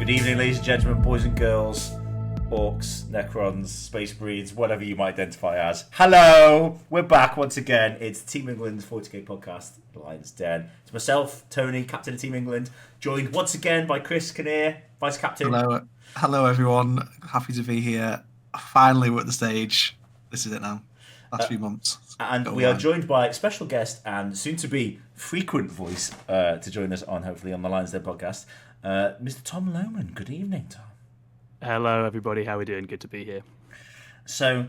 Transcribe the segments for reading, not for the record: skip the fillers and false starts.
Good evening, ladies and gentlemen, boys and girls, orcs, necrons, space breeds, whatever you might identify as. Hello! We're back once again. It's Team England's 40k podcast, Lion's Den. It's myself, Tony, captain of Team England, joined once again by Chris Kinnear, vice captain. Hello everyone. Happy to be here. Finally, we're at the stage. This is it now. Last few months. And we are joined by a special guest and soon-to-be frequent voice to join us hopefully on the Lion's Den podcast, Mr. Tom Lowman. Good evening, Tom. Hello, everybody. How are we doing? Good to be here. So,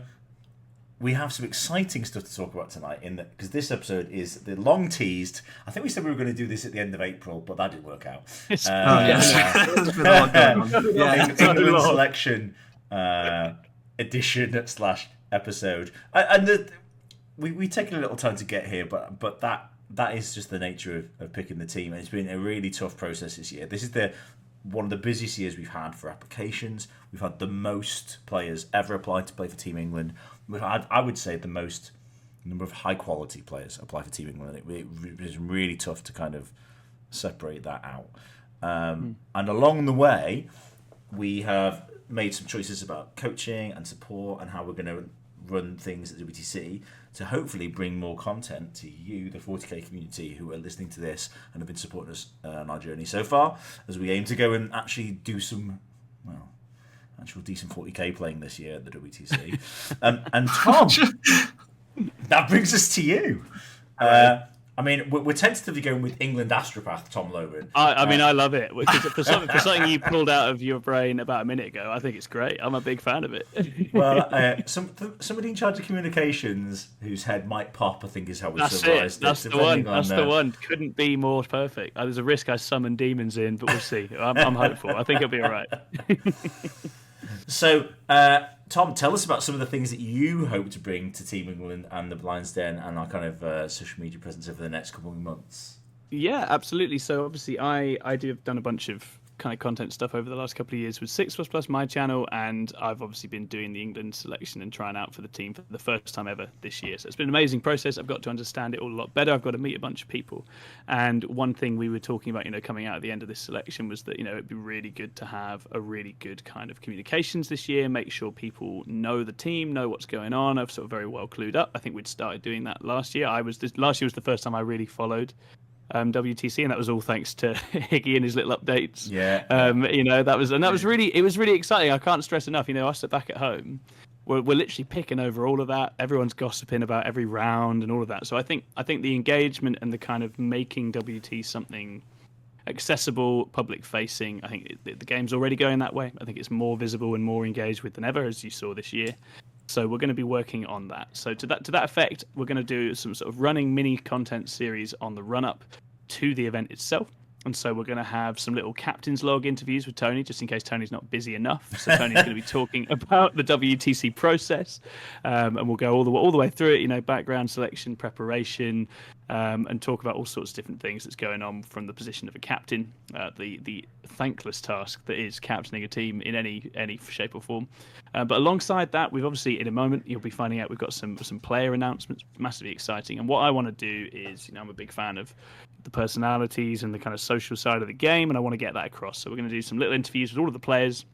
we have some exciting stuff to talk about tonight, because this episode is the long-teased. I think we said we were going to do this at the end of April, but that didn't work out. There's been a lot going on. England selection edition / episode, and we taken a little time to get here, but that is just the nature of picking the team, and it's been a really tough process this year. This is one of the busiest years we've had for applications. We've had the most players ever apply to play for Team England. We've had, I would say, the most number of high-quality players apply for Team England. It was really tough to kind of separate that out. And along the way, we have made some choices about coaching and support and how we're going to run things at WTC to hopefully bring more content to you, the 40k community, who are listening to this and have been supporting us on our journey so far, as we aim to go and actually do some, actual decent 40k playing this year at the WTC. And Tom, that brings us to you. I mean, we're tentatively going with England Astropath, Tom Lowman. I mean, I love it. Because for something you pulled out of your brain about a minute ago, I think it's great. I'm a big fan of it. Well, somebody in charge of communications whose head might pop, I think, is how we summarised it. That's the one. That's the one. Couldn't be more perfect. There's a risk I summon demons in, but we'll see. I'm hopeful. I think it'll be all right. So, Tom, tell us about some of the things that you hope to bring to Team England and the Lion's Den and our kind of social media presence over the next couple of months. Yeah, absolutely. So obviously I have done a bunch of kind of content stuff over the last couple of years with 6++, my channel, and I've obviously been doing the England selection and trying out for the team for the first time ever this year. So it's been an amazing process. I've got to understand it all a lot better. I've got to meet a bunch of people. And one thing we were talking about, coming out at the end of this selection was that, it'd be really good to have a really good kind of communications this year, make sure people know the team, know what's going on. I've sort of very well clued up. I think we'd started doing that last year. Last year was the first time I really followed WTC, and that was all thanks to Higgy and his little updates. Yeah. That was really exciting. I can't stress enough. I sit back at home. We're literally picking over all of that. Everyone's gossiping about every round and all of that. So I think the engagement and the kind of making WT something accessible, public facing. I think the game's already going that way. I think it's more visible and more engaged with than ever, as you saw this year. So we're going to be working on that. So to that effect, we're going to do some sort of running mini content series on the run-up to the event itself. And so we're going to have some little captain's log interviews with Tony, just in case Tony's not busy enough. So Tony's going to be talking about the WTC process, and we'll go all the way through it. Background selection, preparation, and talk about all sorts of different things that's going on from the position of a captain, the thankless task that is captaining a team in any shape or form. But alongside that, we've obviously, in a moment, you'll be finding out we've got some player announcements, massively exciting. And what I want to do is, I'm a big fan of the personalities and the kind of social side of the game, and I want to get that across. So we're going to do some little interviews with all of the players,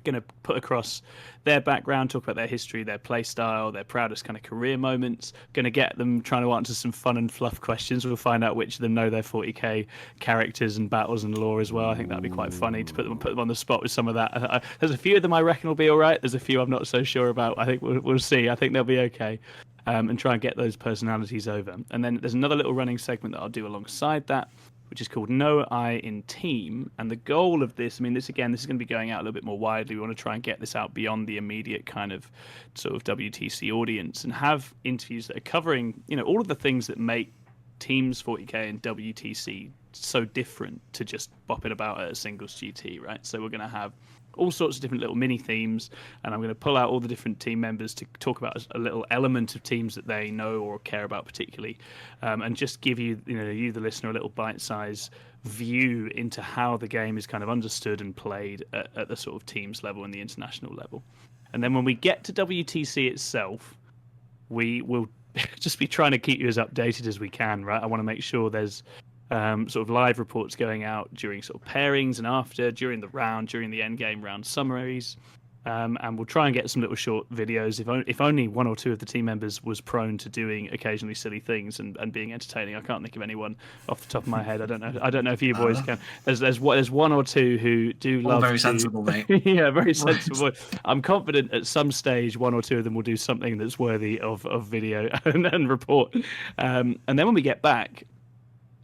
going to put across their background, talk about their history, their play style, their proudest kind of career moments. Going to get them trying to answer some fun and fluff questions. We'll find out which of them know their 40k characters and battles and lore as well. I think that'd be quite funny to put them on the spot with some of that. There's a few of them I reckon will be all right. There's a few I'm not so sure about. I think we'll see. I think they'll be okay. And try and get those personalities over. And then there's another little running segment that I'll do alongside that, which is called Know I in Team. And the goal of this, this is going to be going out a little bit more widely. We want to try and get this out beyond the immediate kind of sort of WTC audience and have interviews that are covering, all of the things that make Teams 40k and WTC so different to just bopping about at a singles GT, right? So we're going to have all sorts of different little mini themes, and I'm going to pull out all the different team members to talk about a little element of teams that they know or care about particularly, and just give you, you the listener, a little bite-sized view into how the game is kind of understood and played at the sort of teams level and the international level. And then when we get to WTC itself, we will just be trying to keep you as updated as we can, right? I want to make sure there's sort of live reports going out during sort of pairings and after, during the round, during the end game round summaries. And we'll try and get some little short videos. If only one or two of the team members was prone to doing occasionally silly things and being entertaining. I can't think of anyone off the top of my head. I don't know if you boys can. There's one or two who do All love. very sensible, mate. Yeah, very sensible. I'm confident at some stage one or two of them will do something that's worthy of video and report. And then when we get back,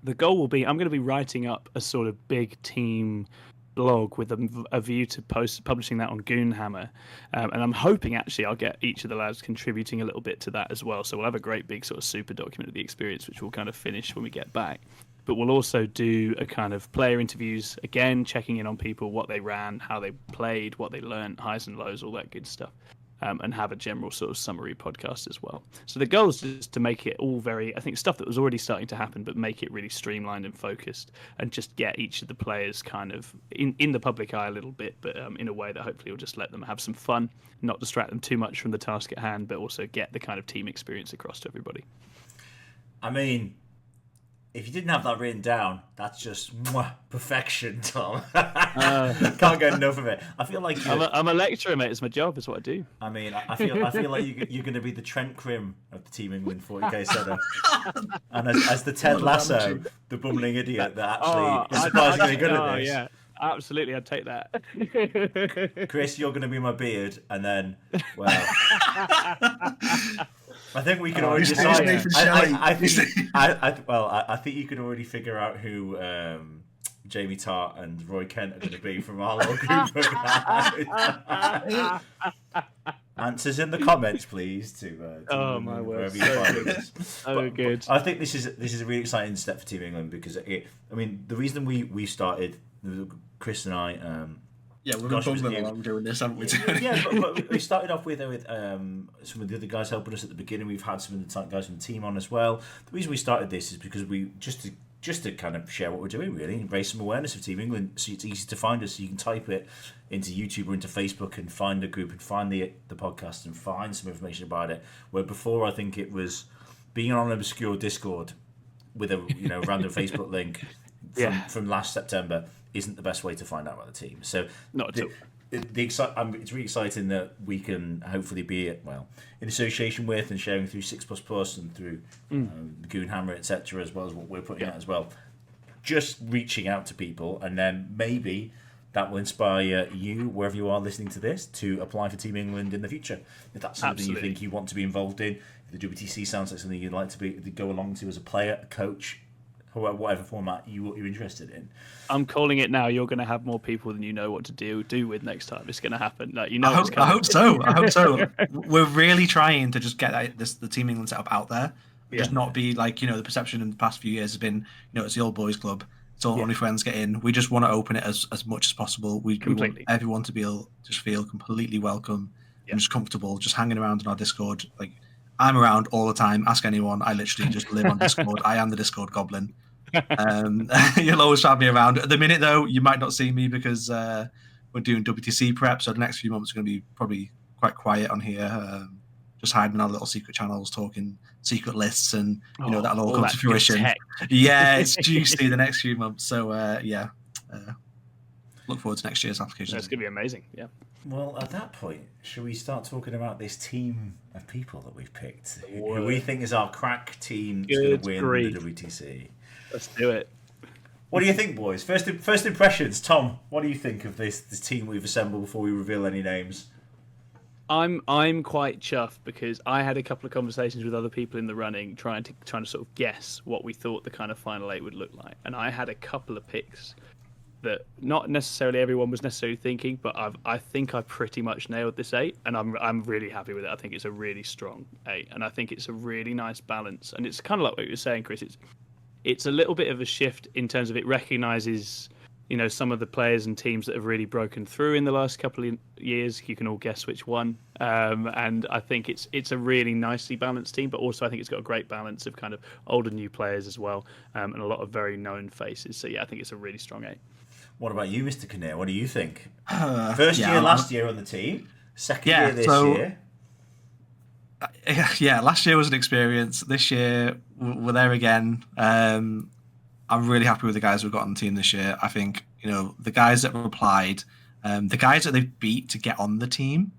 the goal will be I'm going to be writing up a sort of big team blog with a view to publishing that on Goonhammer, and I'm hoping actually I'll get each of the lads contributing a little bit to that as well, so we'll have a great big sort of super document of the experience which we'll kind of finish when we get back. But we'll also do a kind of player interviews, again checking in on people, what they ran, how they played, what they learned, highs and lows, all that good stuff. And have a general sort of summary podcast as well. So the goal is just to make it all very, I think, stuff that was already starting to happen, but make it really streamlined and focused, and just get each of the players kind of in the public eye a little bit, but in a way that hopefully will just let them have some fun, not distract them too much from the task at hand, but also get the kind of team experience across to everybody. I mean, if you didn't have that written down, that's just perfection, Tom. Can't get enough of it. I feel like I'm a lecturer, mate. It's my job. It's what I do. I mean, I feel like you're going to be the Trent Krim of the Team England 40k setup, and as the Ted Lasso, the bumbling idiot that actually is surprisingly good at this. Yeah, absolutely. I'd take that. Chris, you're going to be my beard, and then, well, I think we can already decide. I think you can already figure out who Jamie Tart and Roy Kent are going to be from our little group of guys. Answers in the comments, please. My word, so good. I think this is a really exciting step for Team England because the reason we started, Chris and I. Yeah, we've been bumbling along doing this, haven't we? Yeah, but we started off with some of the other guys helping us at the beginning. We've had some of the guys from the team on as well. The reason we started this is because we just to kind of share what we're doing, really, and raise some awareness of Team England, so it's easy to find us. So you can type it into YouTube or into Facebook and find a group and find the podcast and find some information about it. Where before, I think it was being on an obscure Discord with a random Facebook link from last September isn't the best way to find out about the team. So not at all. It's really exciting that we can hopefully be in association with and sharing through 6++ and through the Goonhammer, etc., as well as what we're putting out as well. Just reaching out to people, and then maybe that will inspire you, wherever you are listening to this, to apply for Team England in the future. If that's something you think you want to be involved in, if the WTC sounds like something you'd like to go along to as a player, a coach, whatever format you're interested in. I'm calling it now. You're going to have more people than you know what to do with next time. It's going to happen. I hope so. We're really trying to just get the Team England setup out there. Just not be like, the perception in the past few years has been, it's the old boys club. It's all only friends get in. We just want to open it as much as possible. We want everyone to feel completely welcome and just comfortable, just hanging around in our Discord. Like, I'm around all the time. Ask anyone. I literally just live on Discord. I am the Discord goblin. You'll always find me around. At the minute, though, you might not see me because we're doing WTC prep. So the next few months are going to be probably quite quiet on here. Just hiding in our little secret channels, talking secret lists, and that'll all come to fruition. Yeah, it's juicy the next few months. So look forward to next year's application. That's going to be amazing. Yeah. Well, at that point, should we start talking about this team of people that we've picked, who we think is our crack team that's going to win the WTC? Let's do it. What do you think, boys? First impressions, Tom. What do you think of this team we've assembled before we reveal any names? I'm quite chuffed because I had a couple of conversations with other people in the running, trying to sort of guess what we thought the kind of final 8 would look like, and I had a couple of picks that not necessarily everyone was necessarily thinking, but I think I pretty much nailed this 8, and I'm really happy with it. I think it's a really strong 8, and I think it's a really nice balance, and it's kind of like what you were saying, Chris. It's a little bit of a shift in terms of it recognises, some of the players and teams that have really broken through in the last couple of years. You can all guess which one, and I think it's a really nicely balanced team, but also I think it's got a great balance of kind of old and new players as well, and a lot of very known faces. So yeah, I think it's a really strong 8. What about you, Mr. Kinnear? What do you think? First year last year on the team, second year this year. Yeah, last year was an experience. This year we're there again. I'm really happy with the guys we've got on the team this year. I think, the guys that replied, the guys that they've beat to get on the team,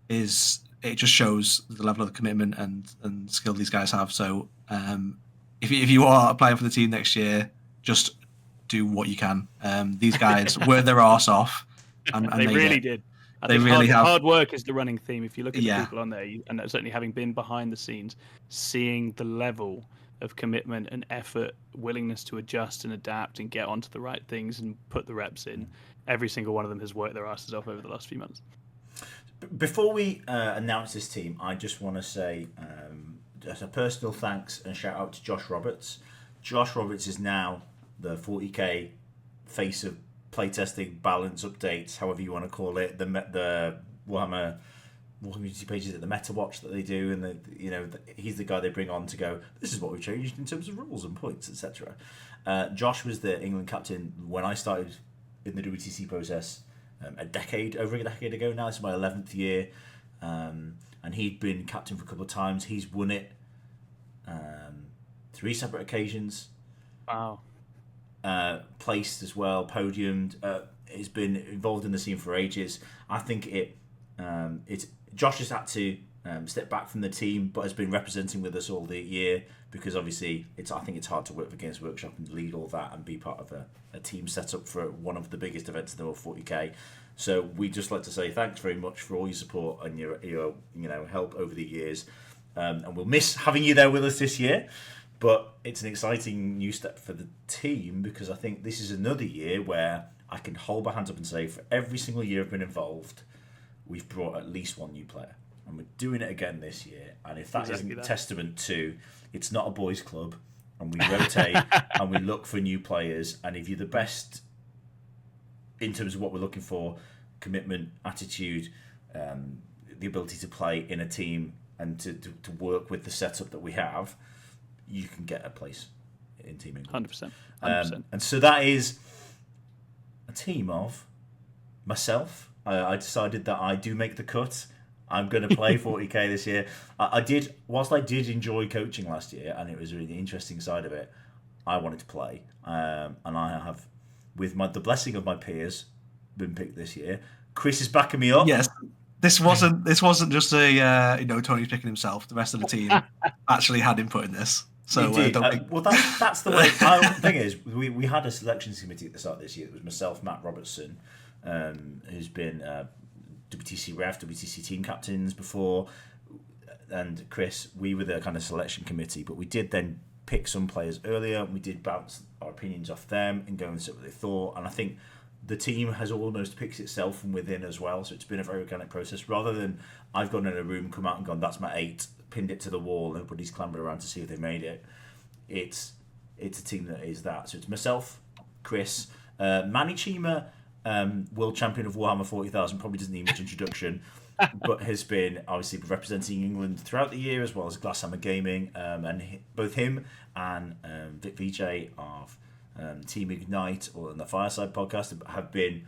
it just shows the level of commitment and skill these guys have. So if you are applying for the team next year, just do what you can. These guys worked their arse off, and they really did. I they think really hard work is the running theme. If you look at the Yeah. people on there, and certainly having been behind the scenes, seeing the level of commitment and effort, willingness to adjust and adapt and get onto the right things and put the reps in, every single one of them has worked their asses off over the last few months. Before we announce this team, I just want to say just a personal thanks and shout out to Josh Roberts. Josh Roberts is now the 40k face of playtesting, balance updates, however you want to call it. The Warhammer community pages, the Meta Watch that they do, and he's the guy they bring on to go, this is what we've changed in terms of rules and points, etc. Josh was the England captain when I started in the WTC process over a decade ago now. This is my 11th year, and he'd been captain for a couple of times. He's won it 3 separate occasions. Wow. Placed as well, podiumed. He's been involved in the scene for ages. I think Josh has had to step back from the team, but has been representing with us all the year, because obviously I think it's hard to work for Games Workshop and lead all that and be part of a team set up for one of the biggest events in the world, 40k. So we just like to say thanks very much for all your support and your help over the years, and we'll miss having you there with us this year. But it's an exciting new step for the team, because I think this is another year where I can hold my hands up and say, for every single year I've been involved, we've brought at least one new player. And we're doing it again this year. And if that isn't a testament to it's not a boys' club, and we rotate and we look for new players, and if you're the best in terms of what we're looking for, commitment, attitude, the ability to play in a team and to work with the setup that we have, you can get a place in Team England. 100%. And so that is a team of myself. I decided that I do make the cut. I'm going to play 40k this year. Whilst I did enjoy coaching last year, and it was a really interesting side of it, I wanted to play. And I have, with the blessing of my peers, been picked this year. Chris is backing me up. Yes. This wasn't just a Tony's picking himself. The rest of the team actually had input in this. So well, that's the way. The thing is, we had a selections committee at the start of this year. It was myself, Matt Robertson, who's been WTC ref, WTC team captains before, and Chris. We were the kind of selection committee, but we did then pick some players earlier. We did bounce our opinions off them and go and see what they thought. And I think the team has almost picked itself from within as well. So it's been a very organic process, rather than I've gone in a room, come out and gone, that's my 8, pinned it to the wall, and everybody's clambered around to see if they made it. It's a team that is that. So it's myself, Chris, Manny Chima, world champion of Warhammer 40,000, probably doesn't need much introduction, but has been obviously representing England throughout the year, as well as Glasshammer Gaming, and both him and Vic Vijay of Team Ignite or the Fireside podcast have been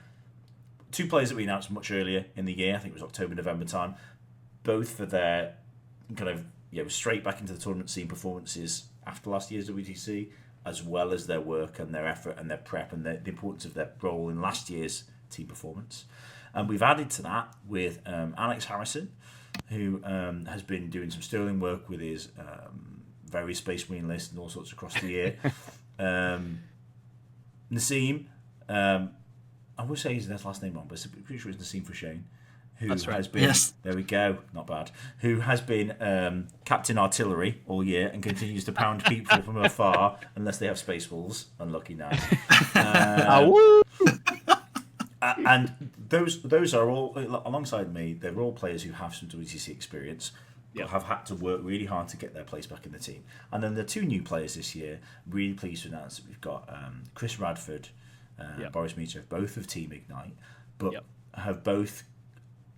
2 players that we announced much earlier in the year. I think it was October, November time, both for their kind of straight back into the tournament scene performances after last year's WTC, as well as their work and their effort and their prep and the importance of their role in last year's team performance. And we've added to that with Alex Harrison, who has been doing some sterling work with his various Space Marine lists and all sorts across the year. Nassim, I would say his last name wrong, but I'm pretty sure it's Nassim for Shane, who has been, there we go, not bad, who has been Captain Artillery all year and continues to pound people from afar unless they have Space Wolves. Unlucky now. And those are all, alongside me, they're all players who have some WTC experience, but have had to work really hard to get their place back in the team. And then the 2 new players this year, really pleased to announce that we've got Chris Radford, Boris Meacher, both of Team Ignite, but have both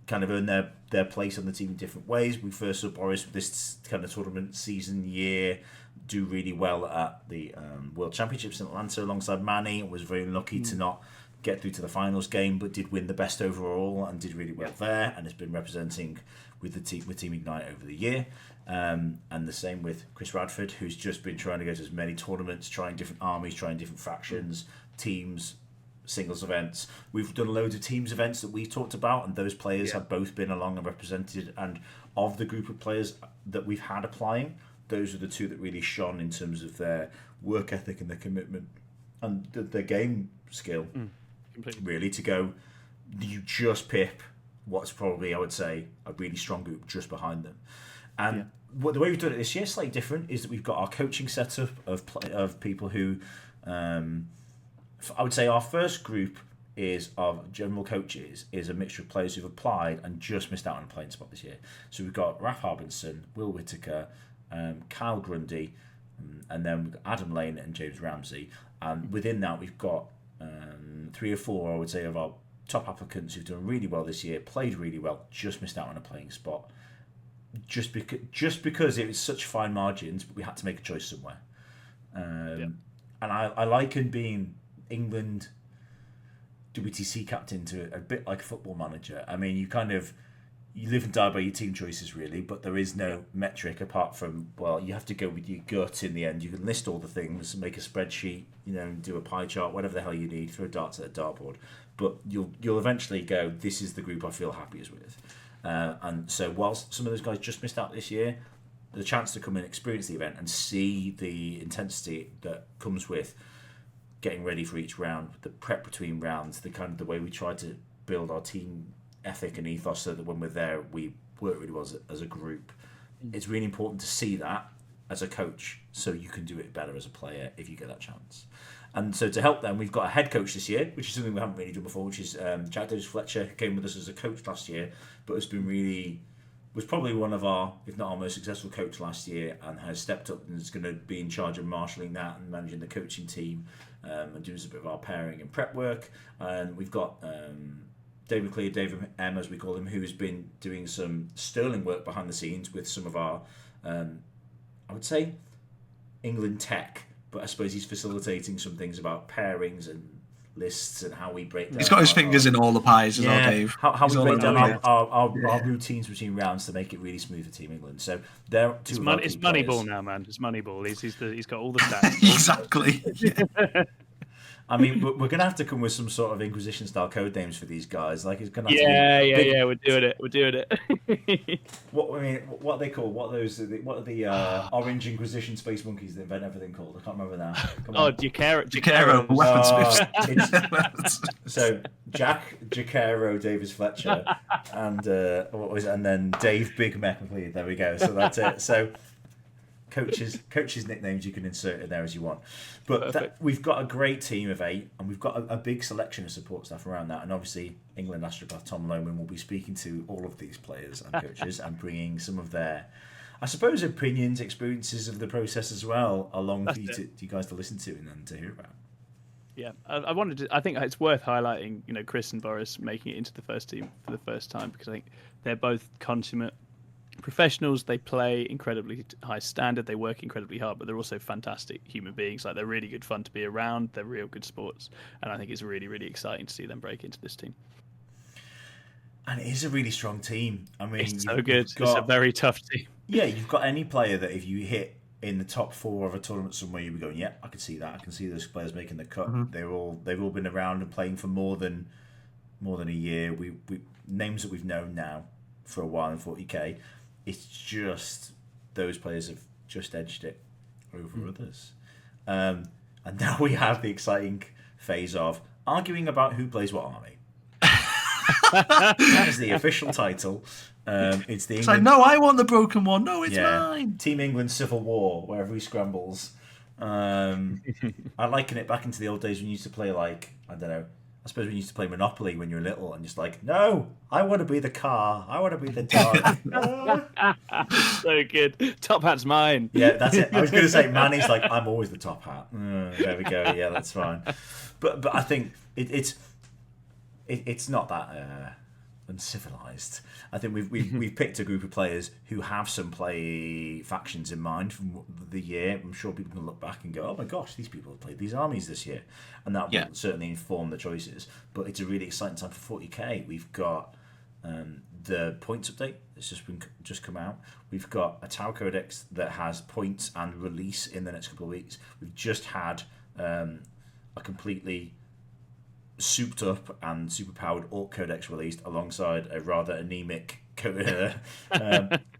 kind of earned their place on the team in different ways. We first saw Boris this kind of tournament season year do really well at the World Championships in Atlanta alongside Manny. Was very lucky to not get through to the finals game, but did win the best overall and did really well there, and has been representing with the team with Team Ignite over the year. And the same with Chris Radford, who's just been trying to go to as many tournaments, trying different armies, trying different factions, teams, singles events. We've done loads of teams events that we've talked about, and those players have both been along and represented. And of the group of players that we've had applying, those are the two that really shone in terms of their work ethic and their commitment and their game skill. Really, to go, you just pip what's probably, I would say, a really strong group just behind them. And the way we've done it this year, slightly different, is that we've got our coaching setup of people who, I would say our first group is of general coaches is a mixture of players who've applied and just missed out on a playing spot this year. So we've got Raf Harbinson, Will Whitaker, Kyle Grundy, and then we've got Adam Lane and James Ramsey. And within that, we've got 3 or 4, I would say, of our top applicants who've done really well this year, played really well, just missed out on a playing spot. Just because it was such fine margins, but we had to make a choice somewhere. And I liken being England WTC captain to a bit like a football manager. I mean, you live and die by your team choices, really, but there is no metric apart from, well, you have to go with your gut in the end. You can list all the things, make a spreadsheet, do a pie chart, whatever the hell you need, throw darts at a dartboard. But you'll eventually go, this is the group I feel happiest with. And so whilst some of those guys just missed out this year, the chance to come and experience the event and see the intensity that comes with getting ready for each round, the prep between rounds, the way we try to build our team ethic and ethos so that when we're there, we work really well as a group. It's really important to see that as a coach so you can do it better as a player if you get that chance. And so to help them, we've got a head coach this year, which is something we haven't really done before, which is Jack Davis-Fletcher, who came with us as a coach last year, but was probably one of our, if not our most successful coach last year, and has stepped up and is going to be in charge of marshalling that and managing the coaching team and doing a bit of our pairing and prep work. And we've got David Clear, David M, as we call him, who has been doing some sterling work behind the scenes with some of our, I would say, England tech, but I suppose he's facilitating some things about pairings and lists and how we break down. He's got his fingers in all the pies as well, Dave. How we break down our routines between rounds to make it really smooth for Team England. So they're two. It's Moneyball now, man. It's Moneyball. He's got all the stats. Exactly. I mean, we're going to have to come with some sort of Inquisition-style code names for these guys. Like, it's going to have to be We're doing it. What are they called? What are the Orange Inquisition Space Monkeys that invent everything called? I can't remember now. Jacaro, weaponsmiths. So Jack Jacaro, Davis Fletcher, and what was it? And then Dave Big Mac McLeod. There we go. So that's it. So. Coaches' nicknames you can insert in there as you want, but we've got a great team of 8, and we've got a big selection of support staff around that. And obviously, England astropath Tom Lowman will be speaking to all of these players and coaches and bringing some of their, I suppose, opinions, experiences of the process as well along for you guys to listen to and to hear about. Yeah, I think it's worth highlighting, Chris and Boris making it into the first team for the first time, because I think they're both consummate professionals. They play incredibly high standard, they work incredibly hard, but they're also fantastic human beings. Like, they're really good fun to be around, they're real good sports, and I think it's really, really exciting to see them break into this team. And it is a really strong team. I mean, it's so good. It's a very tough team. Yeah, you've got any player that if you hit in the top 4 of a tournament somewhere, you'll be going, yeah, I can see that. I can see those players making the cut. Mm-hmm. They've all been around and playing for more than a year. We names that we've known now for a while in 40k. It's just those players have just edged it over others. And now we have the exciting phase of arguing about who plays what army. That is the official title. It's the England... no, I want the broken one. No, it's mine. Team England Civil War, where everybody scrambles. I liken it back into the old days when you used to play, like, I don't know, I suppose we used to play Monopoly when you were little, and just like, no, I want to be the car. I want to be the dog. So good. Top hat's mine. Yeah, that's it. I was going to say, Manny's like, I'm always the top hat. There we go. Yeah, that's fine. But I think it's not that uncivilized. I think we've picked a group of players who have some play factions in mind from the year. I'm sure people can look back and go, "Oh my gosh, these people have played these armies this year," and that will certainly inform the choices. But it's a really exciting time for 40k. We've got the points update that's just come out. We've got a Tau Codex that has points and release in the next couple of weeks. We've just had a completely souped up and superpowered Orc Codex released alongside a rather anemic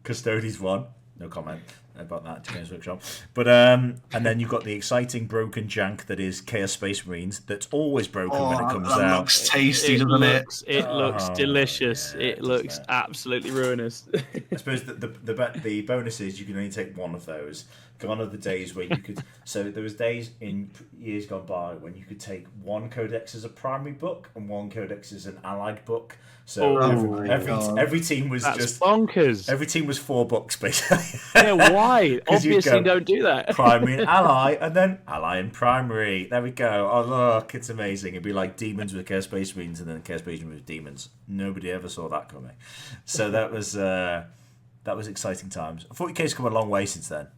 Custodes one. No comment about that to Games Workshop. But and then you've got the exciting broken jank that is Chaos Space Marines. That's always broken when it comes out. That looks tasty, doesn't it? It looks delicious. Yeah, it looks absolutely ruinous. I suppose the bonus is you can only take one of those. Gone are the days where you could. So there was days in years gone by when you could take one codex as a primary book and one codex as an allied book. So every team was just bonkers. Every team was 4 books basically. Yeah, why? Obviously, don't do that. Primary and ally, and then ally and primary. There we go. Oh look, it's amazing. It'd be like demons with Chaos Space Marines, and then Chaos Space Marines with demons. Nobody ever saw that coming. So that was exciting times. 40k's come a long way since then.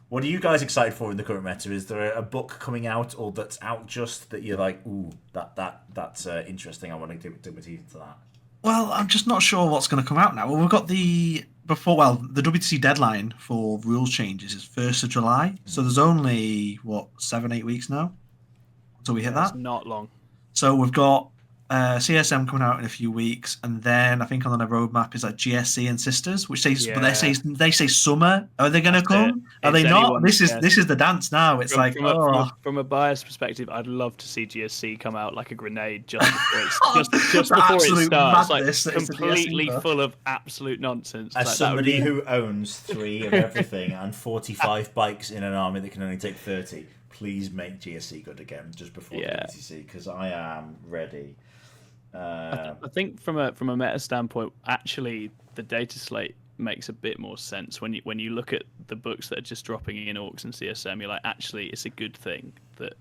What are you guys excited for in the current meta? Is there a book coming out or that's out just that you're like, ooh, that's interesting. I want to dig my teeth into that. Well, I'm just not sure what's going to come out now. Well, we've got the WTC deadline for rules changes is 1st of July. So there's only 7-8 weeks now until we hit that. It's not long. So we've got CSM coming out in a few weeks, and then I think on the roadmap is like GSC and Sisters, which but they say summer. Are they going to come? Are they not? This is the dance now. It's from a bias perspective, I'd love to see GSC come out like a grenade just before just before it starts, like completely full of absolute nonsense. As somebody who owns 3 of everything and 45 bikes in an army that can only take 30, please make GSC good again just before WTC, because I am ready. I think from a meta standpoint, actually, the data slate makes a bit more sense when you look at the books that are just dropping in Orcs and CSM. You're like, actually, it's a good thing that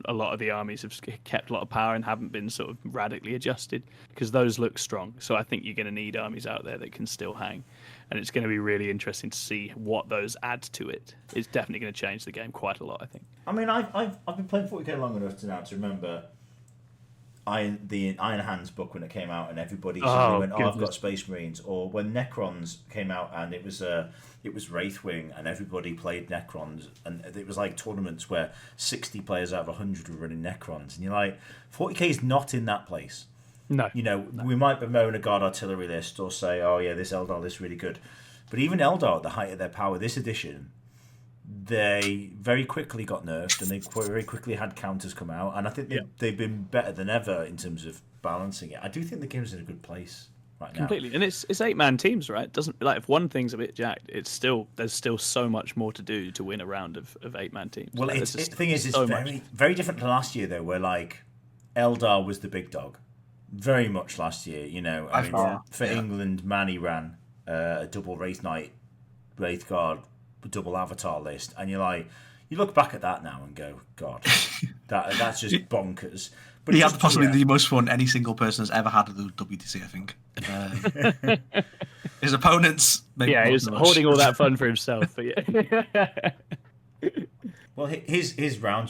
a lot of the armies have kept a lot of power and haven't been sort of radically adjusted, because those look strong. So I think you're going to need armies out there that can still hang, and it's going to be really interesting to see what those add to it. It's definitely going to change the game quite a lot, I think. I mean, I've been playing 40k long enough to remember the Iron Hands book when it came out, and everybody went, "Oh, I've got Space Marines." Or when Necrons came out, and it was Wraithwing, and everybody played Necrons, and it was like tournaments where 60 players out of 100 were running Necrons, and you're like, 40k is not in that place. No, we might bemoan a Guard Artillery list or say, "Oh yeah, this Eldar list is really good," but even Eldar at the height of their power this edition, they very quickly got nerfed, and they very quickly had counters come out, and I think they've been better than ever in terms of balancing it. I do think the game's in a good place right now. Completely, and it's 8-man teams, right? Doesn't, like, if one thing's a bit jacked, there's still so much more to do to win a round of 8-man teams. Well, the thing is, it's very different to last year though, where like Eldar was the big dog, very much last year. For England, Manny ran a double Wraith Knight, Wraith Guard, double Avatar list, and you look back at that now and go, God, that's just bonkers. But he had possibly the most fun any single person has ever had at the WTC, I think. His opponents, he was hoarding all that fun for himself. But well, his round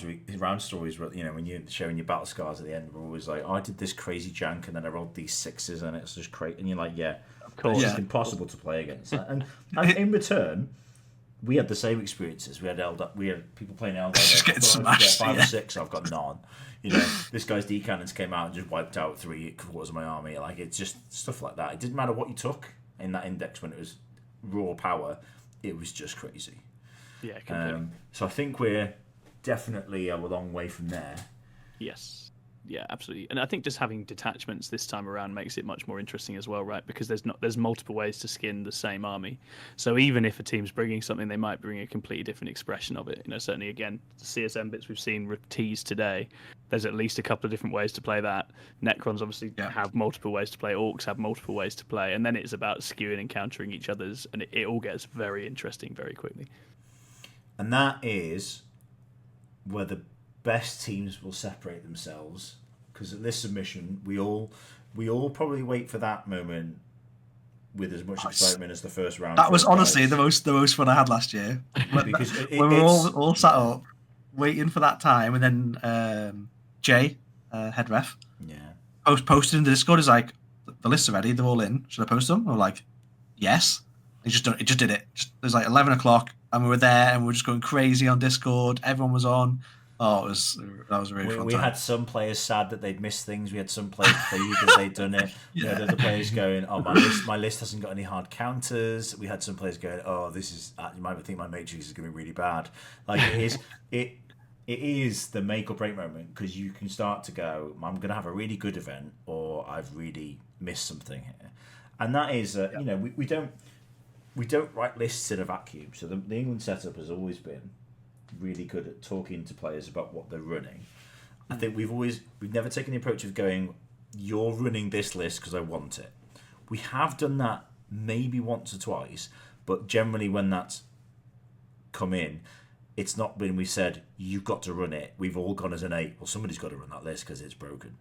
stories were, when you're showing your battle scars at the end, were always like, "Oh, I did this crazy jank, and then I rolled these 6s, and it's just crazy." And you're like, "Yeah, of course, it's just impossible to play against." And in return, we had the same experiences. We had people playing Eldar. Just getting smashed. 5 or 6. I've got none. This guy's D-cannons came out and just wiped out 3/4 of my army. Like, it's just stuff like that. It didn't matter what you took in that index when it was raw power. It was just crazy. Yeah, completely. So I think we're definitely a long way from there. Yes. Yeah, absolutely. And I think just having detachments this time around makes it much more interesting as well, right? Because there's multiple ways to skin the same army. So even if a team's bringing something, they might bring a completely different expression of it. Certainly, again, the CSM bits we've seen teased today, there's at least a couple of different ways to play that. Necrons obviously have multiple ways to play. Orcs have multiple ways to play. And then it's about skewing and countering each other's, and it all gets very interesting very quickly. And that is where the best teams will separate themselves because at this submission, we all probably wait for that moment with as much excitement as the first round. That was honestly the most fun I had last year. Because we were all sat up waiting for that time, and then Jay, head ref, posted in the Discord is like, the lists are ready, they're all in. Should I post them? We're like, yes. It just did it. It was like 11 o'clock, and we were there, and we were just going crazy on Discord. Everyone was on. Oh, that was a really fun time. We had some players sad that they'd missed things. We had some players pleased that they'd done it. We had other players going, "Oh, my list hasn't got any hard counters." We had some players going, "Oh, this is you might think my matrix is going to be really bad." Like it is the make or break moment, because you can start to go, "I'm going to have a really good event," or "I've really missed something here," and that is we don't write lists in a vacuum. So the England setup has always been really good at talking to players about what they're running. I think we've never taken the approach of going, "You're running this list because I want it." We have done that maybe once or twice, but generally when that's come in, it's not been we said, "You've got to run it." We've all gone as an 8. Well, somebody's got to run that list because it's broken.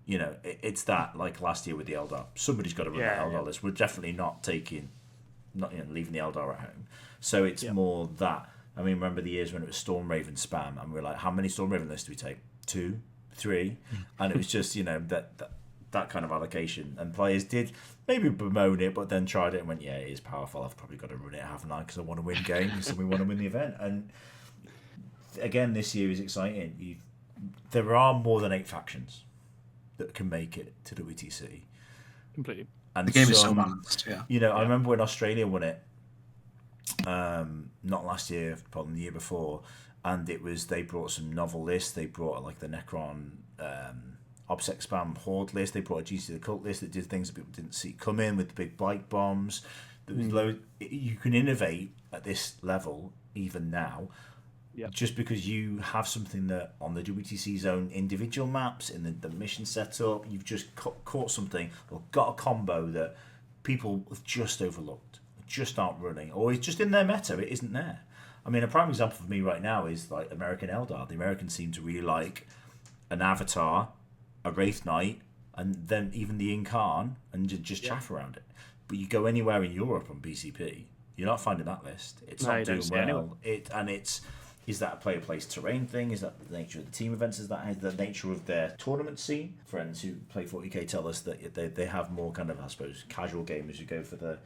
It's that, like last year with the Eldar. Somebody's got to run that Eldar list. We're definitely not leaving the Eldar at home. So it's more that. I mean, remember the years when it was Storm Raven spam, and we were like, how many Storm Raven lists do we take? 2, 3? And it was just, that kind of allocation. And players did maybe bemoan it, but then tried it and went, yeah, it is powerful. I've probably got to run it, haven't I? Because I want to win games and we want to win the event. And again, this year is exciting. There are more than 8 factions that can make it to WTC. Completely. And the game is so balanced, yeah. I remember when Australia won it, not last year, probably the year before, and they brought some novel lists. They brought like the Necron OBSEC spam horde list. They brought a GC the cult list that did things that people didn't see come in with the big bike bombs. There was you can innovate at this level even now, just because you have something that on the WTC's own individual maps in the mission setup, you've just caught something or got a combo that people have just overlooked, just aren't running, or it's just in their meta, it isn't there. I mean, a prime example for me right now is like American Eldar. The Americans seem to really like an Avatar, a Wraith Knight, and then even the Incarn, and just chaff around it. But you go anywhere in Europe on BCP, you're not finding that list. It's not doing well. Is that a player place terrain thing? Is that the nature of the team events? Is that the nature of their tournament scene? Friends who play 40k tell us that they have more kind of, I suppose, casual gamers who go for the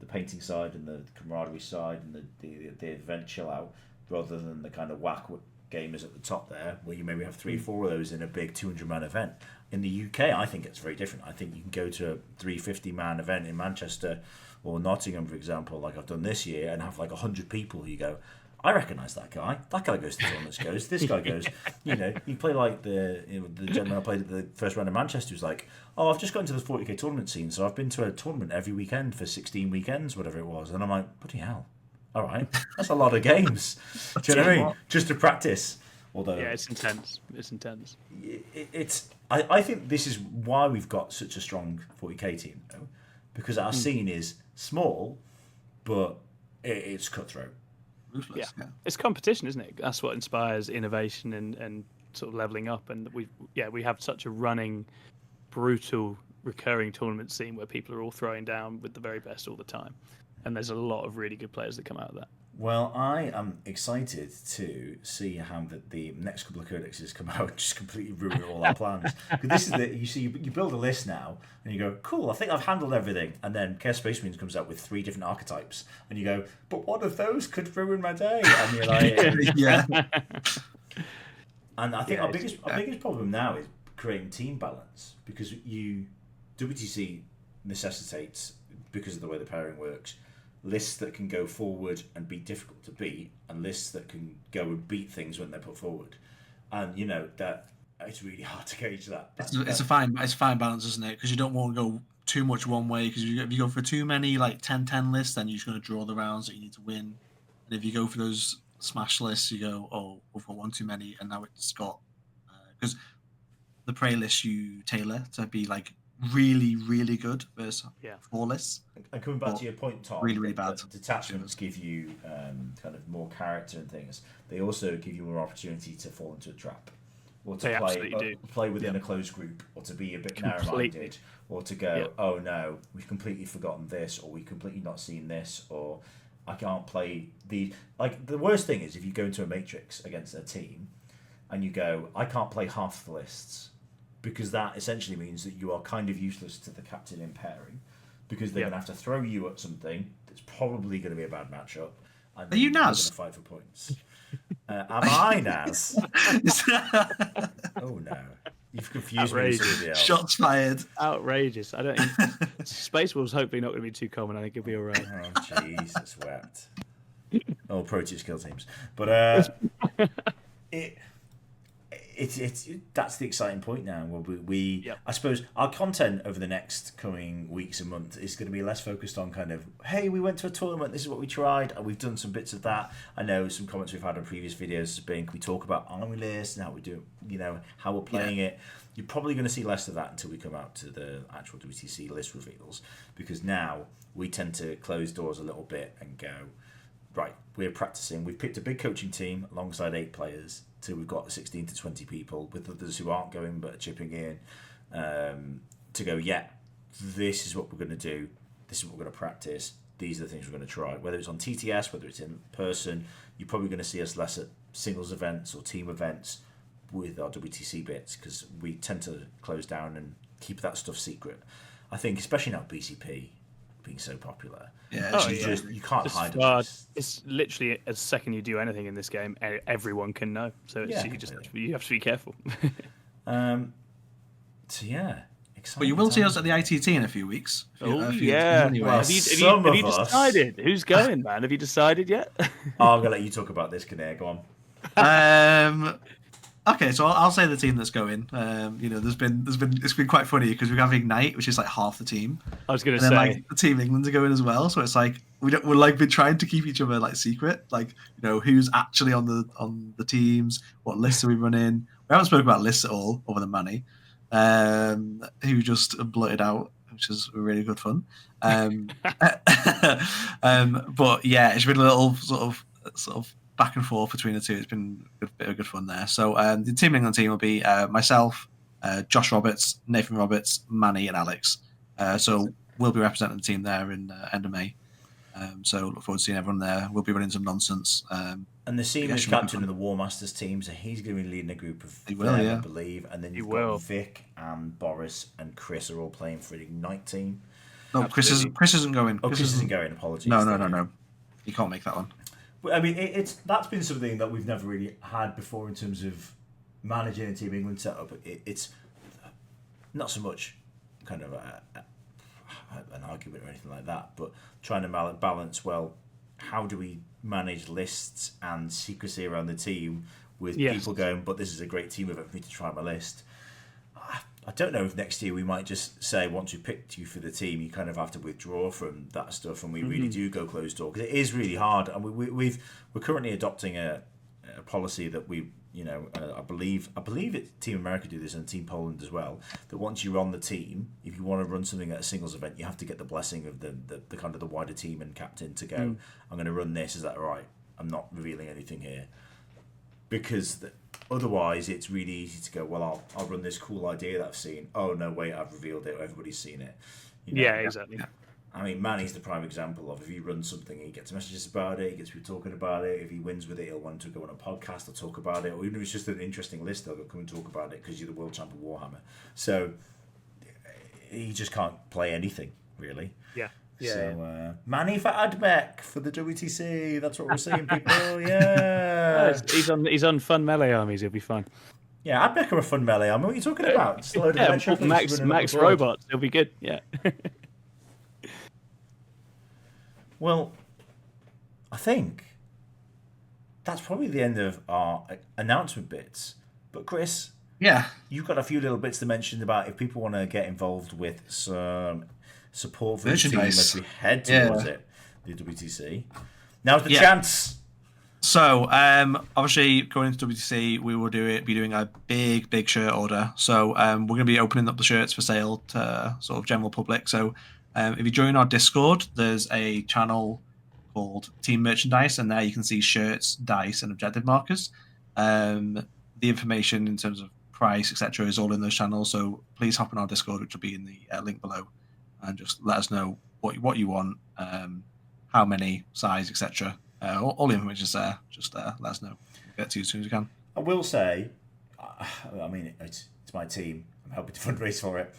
painting side and the camaraderie side and the event chill out, rather than the kind of whack gamers at the top there, where you maybe have 3 or 4 of those in a big 200-man event. In the UK, I think it's very different. I think you can go to a 350-man event in Manchester or Nottingham, for example, like I've done this year, and have like 100 people who you go, I recognise that guy. That guy goes to tournaments. This guy goes. You play like the gentleman I played at the first round in Manchester who's like, oh, I've just got into the 40k tournament scene, so I've been to a tournament every weekend for 16 weekends, whatever it was. And I'm like, bloody hell. All right, that's a lot of games. Do you know what I mean? Just to practice. Although it's intense. It's intense. I think this is why we've got such a strong 40k team, though, because our scene is small, but it's cutthroat. Yeah, it's competition, isn't it? That's what inspires innovation and sort of leveling up. And we have such a running, brutal, recurring tournament scene where people are all throwing down with the very best all the time. And there's a lot of really good players that come out of that. Well, I am excited to see how the next couple of codexes come out and just completely ruin all our plans. Because this is you build a list now and you go, cool, I think I've handled everything. And then Chaos Space Marines comes out with 3 different archetypes. And you go, but one of those could ruin my day. And you're like, yeah. And I think our biggest problem now is creating team balance, because WTC necessitates, because of the way the pairing works, lists that can go forward and be difficult to beat, and lists that can go and beat things when they're put forward. And that it's really hard to gauge that. It's a fine balance, isn't it? Because you don't want to go too much one way. Because if you go for too many like 10-10 lists, then you're just going to draw the rounds that you need to win. And if you go for those smash lists, you go, oh, we've got one too many, and now it's got because the prey list you tailor to be like really, really good versus 4 lists. And coming back to your point, Tom, really, really bad. Detachments give you kind of more character and things. They also give you more opportunity to fall into a trap. or They to absolutely do. play within a closed group, or to be a bit Completely. narrow-minded, or to go, oh no, we've completely forgotten this, or we've completely not seen this, or I can't play the the worst thing is if you go into a matrix against a team and you go, I can't play half the lists, because that essentially means that you are kind of useless to the captain in pairing, because they're going to have to throw you at something that's probably going to be a bad matchup. And Are you Naz? Naz? Going to fight for points. Am I Naz? Oh no, you've confused me with somebody else. Shots fired. Outrageous. I don't. Space Wolf's hopefully not going to be too common. I think it'll be all right. Oh Jesus, wept. Oh, Proteus kill teams, but it's that's the exciting point now. Where we I suppose our content over the next coming weeks and months is going to be less focused on kind of, hey, we went to a tournament, this is what we tried, and we've done some bits of that. I know some comments we've had on previous videos has been, can we talk about army lists and how we do, how we're playing it. You're probably going to see less of that until we come out to the actual WTC list reveals, because now we tend to close doors a little bit and go, right, we're practicing. We've picked a big coaching team alongside 8 players. So we've got 16 to 20 people with others who aren't going but are chipping in to go, this is what we're going to do. This is what we're going to practice. These are the things we're going to try. Whether it's on TTS, whether it's in person, you're probably going to see us less at singles events or team events with our WTC bits, because we tend to close down and keep that stuff secret. I think, especially now BCP being so popular. Yeah, you can't hide it. It's literally a second you do anything in this game, everyone can know. So you have to be careful. Exciting. But you will see us at the ITT in a few weeks. Anyway. Have you decided who's going, man? Have you decided yet? I'm gonna let you talk about this, Kinnear. Go on. Okay, so I'll say the team that's going. It's been quite funny because we have Ignite, which is like half the team. I was going to say, then, like, the Team England are going as well. So it's like we're like been trying to keep each other like secret, like who's actually on the teams, what lists are we running. We haven't spoken about lists at all, other than Manny, who just blurted out, which is really good fun. But yeah, it's been a little sort of back and forth between the two. It's been a bit of good fun there. So the Team England team will be myself, Josh Roberts, Nathan Roberts, Manny, and Alex. So we'll be representing the team there in end of May. So look forward to seeing everyone there. We'll be running some nonsense. And the Seam is captain of the War Masters team, so he's going to be leading a group of I believe. And then you've got Vic and Boris and Chris are all playing for the Ignite team. No, Chris isn't going. Oh, Chris isn't going. Apologies. No. You can't make that one. I mean, that's been something that we've never really had before in terms of managing a Team England setup. It's not so much kind of an argument or anything like that, but trying to balance, well, how do we manage lists and secrecy around the team with people going, but this is a great team event for me to try my list. I don't know if next year we might just say, once we picked you for the team, you kind of have to withdraw from that stuff, and we really do go closed door, because it is really hard. And we're currently adopting a policy that we, I believe Team America do this and Team Poland as well. That once you're on the team, if you want to run something at a singles event, you have to get the blessing of the kind of the wider team and captain to go. I'm going to run this. Is that all right? I'm not revealing anything here, because otherwise, it's really easy to go, well, I'll run this cool idea that I've seen. Oh, no, wait, I've revealed it. Everybody's seen it. Yeah, exactly. I mean, Manny's the prime example of, if he runs something, he gets messages about it, he gets people talking about it. If he wins with it, he'll want to go on a podcast or talk about it. Or even if it's just an interesting list, they'll come and talk about it because you're the world champion Warhammer. So he just can't play anything, really. Yeah. So, Manny for Admech for the WTC. That's what we're seeing, people. Yeah. He's on fun melee armies. He'll be fine. Yeah, Admech are a fun melee army. What are you talking about? Just a load of Max robots. He'll be good. Yeah. Well, I think that's probably the end of our announcement bits. But Chris, you've got a few little bits to mention about if people want to get involved with some support for the team as we head towards it, the WTC. Now's the chance. So, obviously, going into WTC, we will be doing a big shirt order. So, we're going to be opening up the shirts for sale to sort of general public. So, if you join our Discord, there's a channel called Team Merchandise, and there you can see shirts, dice, and objective markers. The information in terms of price, etc., is all in those channels. So please hop on our Discord, which will be in the link below, and just let us know what you want, how many, size, etc. All the information is there. Just let us know. We'll get to you as soon as we can. I will say, I mean, it's my team. I'm helping to fundraise for it.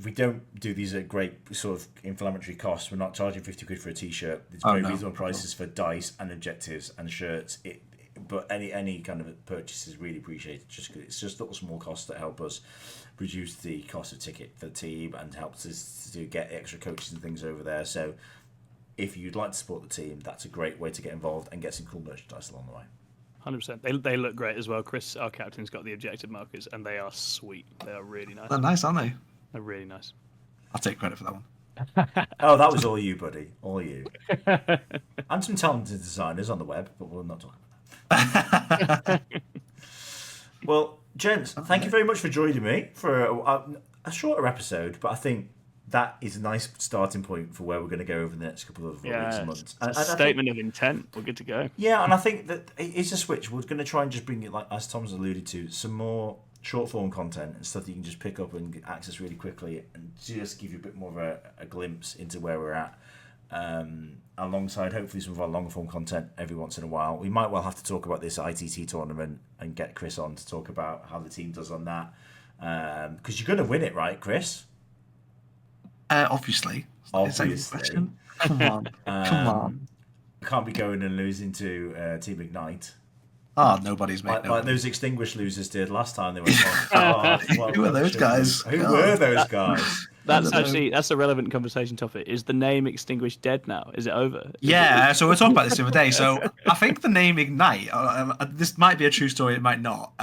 We don't do these at great sort of inflammatory costs. We're not charging 50 quid for a t-shirt. It's very reasonable prices for dice and objectives and shirts. But any kind of purchase is really appreciated. It's just little small costs that help us reduce the cost of ticket for the team and helps us to get extra coaches and things over there. So if you'd like to support the team, that's a great way to get involved and get some cool merchandise along the way. 100%. They look great as well. Chris, our captain's got the objective markers, and they are sweet. They are really nice. They're nice, aren't they? They're really nice. I'll take credit for that one. Oh, that was all you, buddy. All you. And some talented designers on the web, but we'll not talk about that. Well, gents, thank you very much for joining me for a shorter episode, but I think that is a nice starting point for where we're going to go over the next couple of weeks and months. It's a statement of intent. We're good to go. Yeah, and I think that it's a switch. We're going to try and just bring it, like as Tom's alluded to, some more short form content and stuff that you can just pick up and access really quickly, and just give you a bit more of a glimpse into where we're at. Alongside hopefully some of our longer form content every once in a while. We might well have to talk about this ITT tournament and get Chris on to talk about how the team does on that, because you're going to win it, right, Chris? Obviously. Come on. Come on. Can't be going and losing to Team Ignite. Oh, nobody's made like those extinguished losers did last time they went on. Who were those guys? Who were those guys? That's a relevant conversation topic. Is the name Extinguished dead now? Is it over? Yeah, so we were talking about this the other day. So I think the name Ignite, this might be a true story, it might not,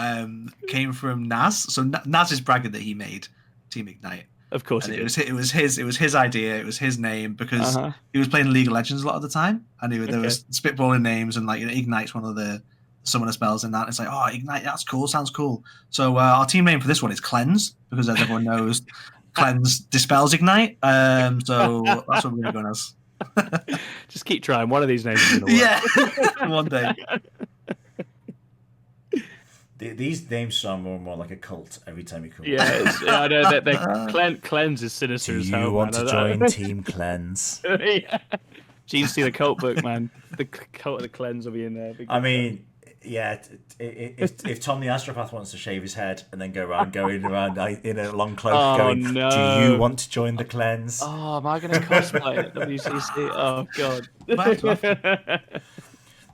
came from Naz. So Naz is bragging that he made Team Ignite. Of course, it was his idea. It was his name because he was playing League of Legends a lot of the time, and there was spitballing names, and like Ignite's one of the summoner spells in that. It's like, oh, Ignite, that's cool, sounds cool. So our team name for this one is Cleanse, because as everyone knows, Cleanse dispels Ignite. So that's what we're going as. Just keep trying. One of these names is going to work. Yeah, one day. These names sound more and more like a cult every time you come. Yeah, I know. Cleanse is sinister as hell. Do you want to join Team Cleanse? Yeah. Gene see the cult book, man. The cult of the Cleanse will be in there. I mean, yeah. If Tom the Astropath wants to shave his head and then going around in a long cloak, going, no. Do you want to join the Cleanse? Oh, am I going to cosplay at WCC? Oh God.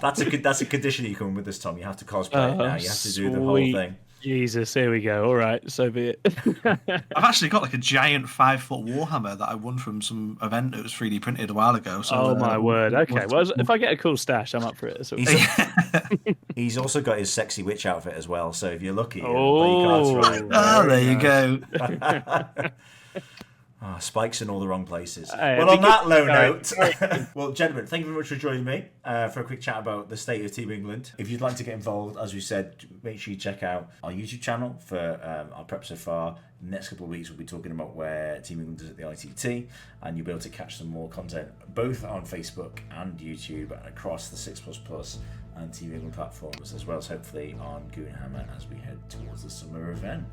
That's a condition that you come with this, Tom. You have to cosplay it now. You have to do the whole thing. Jesus, here we go. All right, so be it. I've actually got like a giant 5-foot Warhammer that I won from some event that was 3D printed a while ago. So, oh my word! Okay, well, if I get a cool stash, I'm up for it. He's also got his sexy witch outfit as well. So if you're lucky, there you go. Spikes in all the wrong places. Well, on that low note, well, gentlemen, thank you very much for joining me for a quick chat about the state of Team England. If you'd like to get involved, as we said, make sure you check out our YouTube channel for our prep so far. The next couple of weeks, we'll be talking about where Team England is at the ITT, and you'll be able to catch some more content both on Facebook and YouTube and across the 6++ and Team England platforms, as well as hopefully on Goonhammer as we head towards the summer event.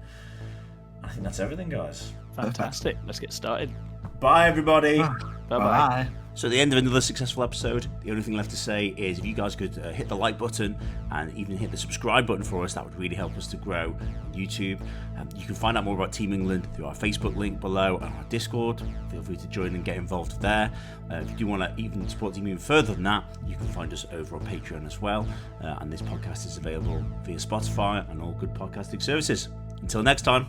I think that's everything, guys. Fantastic. Let's get started. Bye, everybody. Bye. So at the end of another successful episode, the only thing left to say is if you guys could hit the like button and even hit the subscribe button for us, that would really help us to grow on YouTube. You can find out more about Team England through our Facebook link below and our Discord. Feel free to join and get involved there. If you do want to even support Team even further than that, you can find us over on Patreon as well. And this podcast is available via Spotify and all good podcasting services. Until next time.